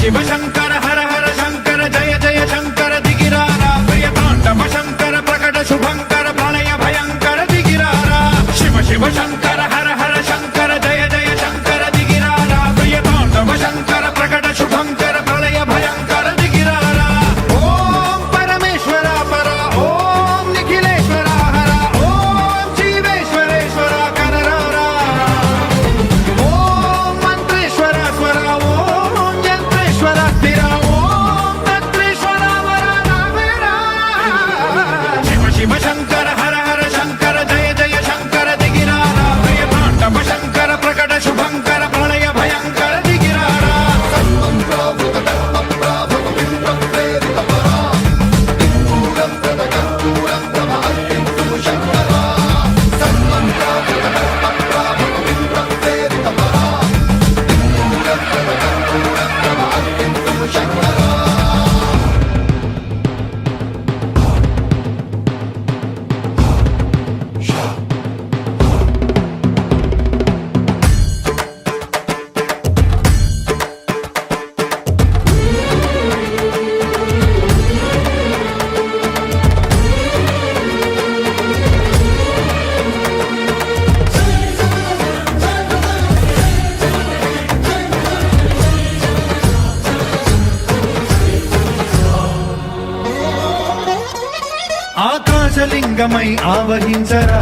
శివ శంకర హర హర శంకర జయ జయ శంకర దిగిరారా ప్రియతాండవ శంకర ప్రకట శుభంకర ప్రళయ భయంకర దిగిరారా శివ శివ శంకర హర హర శంకర జయ జయ శంకర దిగిరారా ప్రియతాండవ శంకర ప్రకట శుభంకర ప్రళయ భయంకర దిగిరారా ఓం పరమేశ్వర పర ఓం నిఖిలేశ్వర హర ఓం జీవేశ్వరేశ్వర కరరారా ఓం మంత్రేశ్వర స్వర ఓం యంత్రేశ్వర స్థిర ఓం తత్రేశ్వర వర రావేరా శివ శివ శంకర హర హర శంకర జయ జయ శంకర దిగిరారా ప్రియతాండవ శంకర ప్రకట శుభంకర ప్రళయ భయంకర దిగిరారా ఆకాశలింగమై ఆవహించరా